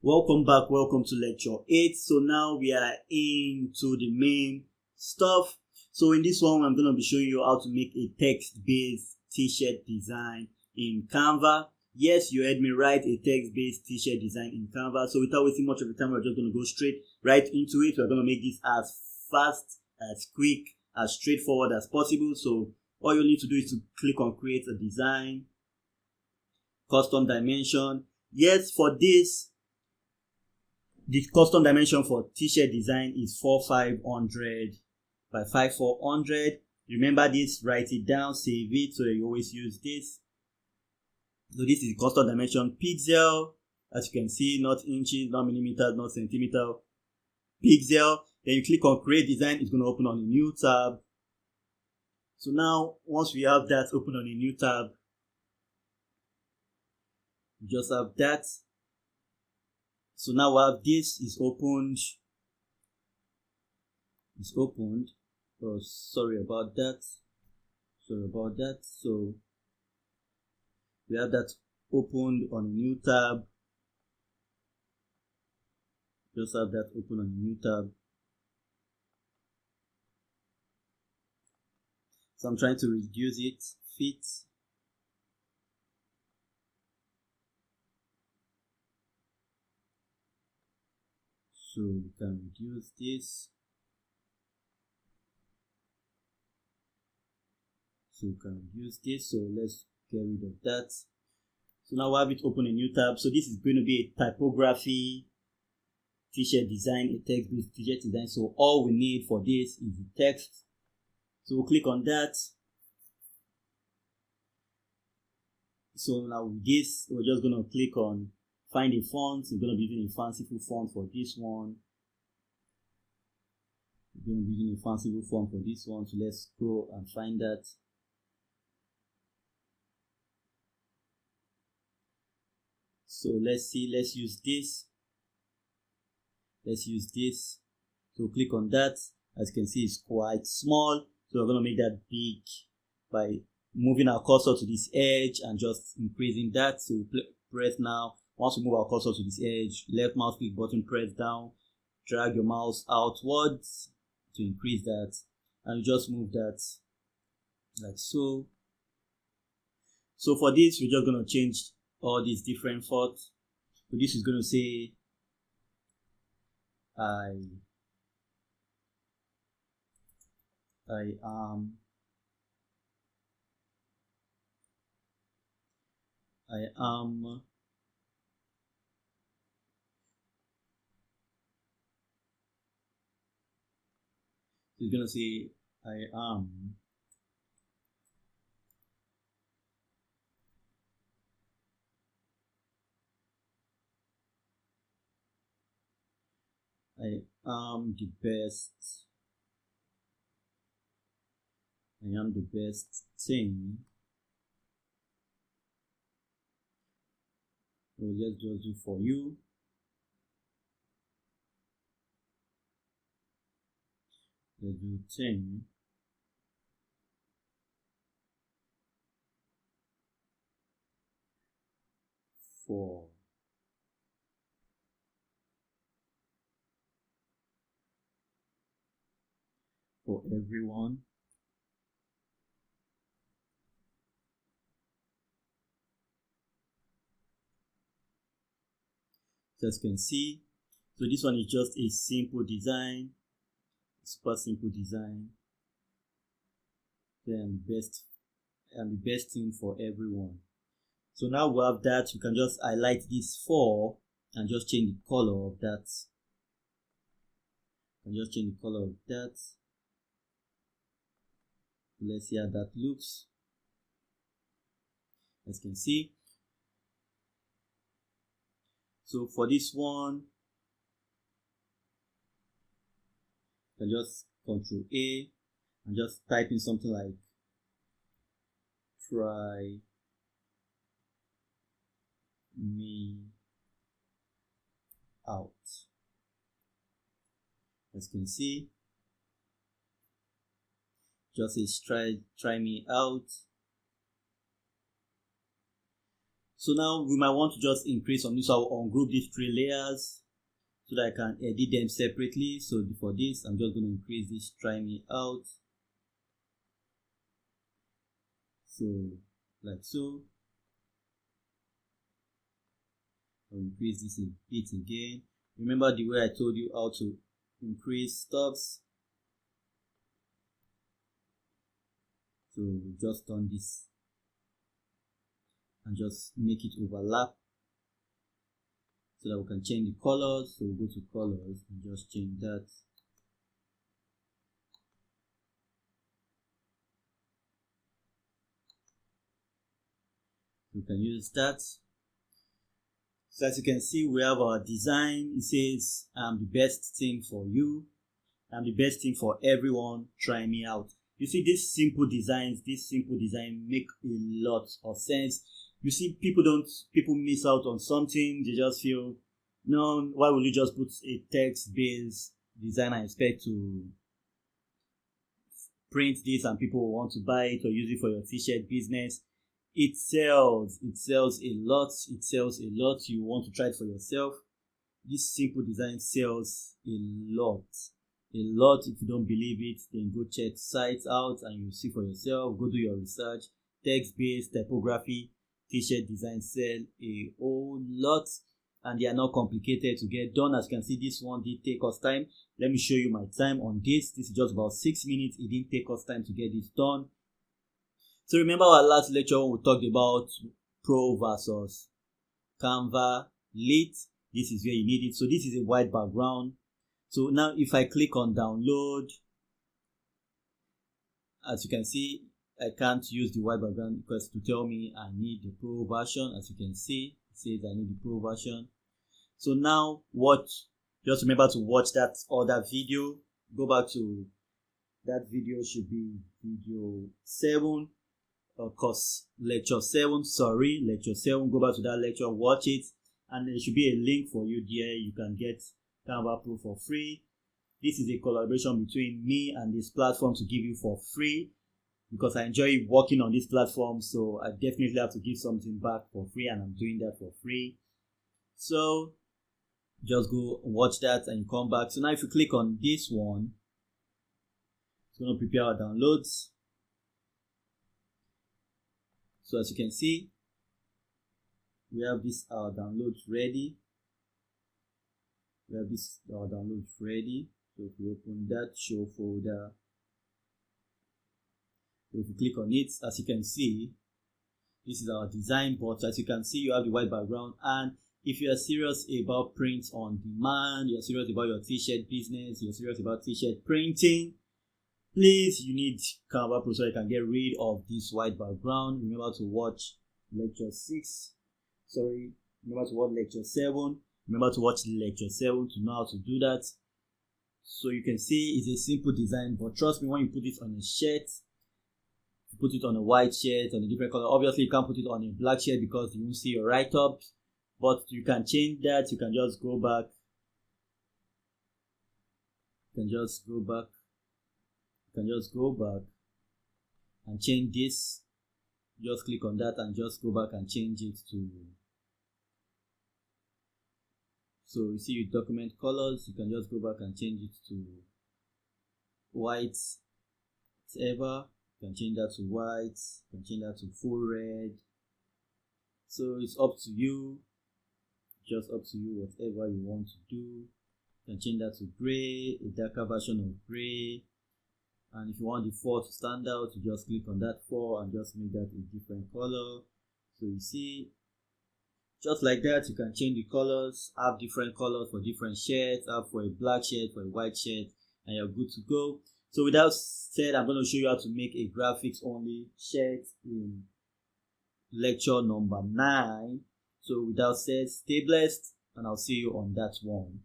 Welcome back, welcome to lecture 8. So now we are into the main stuff. So in this one, I'm going to be showing you how to make a text-based t-shirt design in Canva. Yes, you heard me right, a text-based t-shirt design in Canva. So without wasting much of the time, we're just going to go straight right into it. We're going to make this as fast, as quick, as straightforward as possible. So all you need to do is to click on create a design, custom dimension. Yes, for this, the custom dimension for t-shirt design is 4500 by 5400. Remember this, write it down, save it so you always use this. So this is the custom dimension pixel, as you can see, not inches, not millimeters, not centimeter, pixel. Then you click on create design, it's going to open on a new tab. So now once we have that open on a new tab, we just have that. So now we have this is opened. It's opened. Oh, sorry about that. So we have that opened on a new tab. Just have that open on a new tab. So I'm trying to reduce it. Fit. So we can reduce this. So let's get rid of that. So now we have it open a new tab. So this is going to be a typography t-shirt design, a text-based t-shirt design. So all we need for this is the text. So we'll click on that. So now with this, we're just going to click on find a font. We're going to be using a fanciful font for this one. So let's scroll and find that. So let's see, let's use this. So click on that. As you can see, it's quite small. So we're going to make that big by moving our cursor to this edge and just increasing that. So press now. Once we move our cursor to this edge, left mouse click button, press down, drag your mouse outwards to increase that, and you just move that like so. So for this, we're just going to change all these different fonts. So this is going to say I am it's going to say I am the best. I am the best thing. So let's just do for you. Let's do 10. For everyone. So as you can see, so this one is just a simple design, super simple design. Then the best thing for everyone. So now we have that. You can just highlight this 4 and just change the color of that. Let's see how that looks. As you can see. So for this one, you can just Ctrl A and just type in something like try me out. As you can see, just say try me out. So now we might want to just increase on this. So I'll ungroup these 3 layers so that I can edit them separately. So for this, I'm just going to increase this, try me out. So like so. I'll increase this a bit again. Remember the way I told you how to increase stuffs. So we just turn this and just make it overlap so that we can change the colors. So we'll go to colors and just change that. We can use that. So as you can see, we have our design. It says, I'm the best thing for you. I'm the best thing for everyone. Try me out. You see, these simple designs make a lot of sense. You see, people miss out on something. They just feel, no, why would you just put a text-based design and expect to print this and people will want to buy it or use it for your t-shirt business? It sells a lot. You want to try it for yourself. This simple design sells a lot. If you don't believe it, then go check sites out and you'll see for yourself. Go do your research. Text-based typography t-shirt designs sell a whole lot, and they are not complicated to get done. As you can see, this one did take us time. Let me show you my time on this. This is just about 6 minutes. It didn't take us time to get this done. So remember our last lecture when we talked about Pro versus Canva Lit. This is where you need it. So this is a white background. So now if I click on download, as you can see, I can't use the white background because to tell me I need the Pro version. As you can see, it says I need the Pro version. So now just remember to watch that other video. Go back to that video, should be video 7. Of course, lecture 7. Go back to that lecture, watch it, and there should be a link for you there. You can get Canva Pro for free. This is a collaboration between me and this platform to give you for free because I enjoy working on this platform, so I definitely have to give something back for free, and I'm doing that for free. So just go watch that and you come back. So now if you click on this one, it's going to prepare our downloads. So as you can see, we have this downloads ready. So if you open that show folder, so if you click on it, as you can see, this is our design board. So as you can see, you have the white background. And if you are serious about print on demand, you're serious about your t-shirt business, you're serious about t-shirt printing, please, you need Canva Pro so you can get rid of this white background. Remember to watch lecture 6. Remember to watch lecture 7. Remember to watch lecture 7 to know how to do that. So you can see it's a simple design, but trust me, when you put it on a shirt, you put it on a white shirt, on a different color. Obviously, you can't put it on a black shirt because you won't see your write-up, but you can change that. You can just go back. And change this. Just click on that and just go back and change it to. So you see your document colors, you can just go back and change it to white, whatever. You can change that to white, you can change that to full red. So it's up to you, just up to you, whatever you want to do. You can change that to gray, a darker version of gray. And if you want the 4 to stand out, you just click on that 4 and just make that a different color. So you see, just like that, you can change the colors, have different colors for different shirts, have for a black shirt, for a white shirt, and you're good to go. So with that said, I'm going to show you how to make a graphics only shirt in lecture number 9. So with that said, stay blessed, and I'll see you on that one.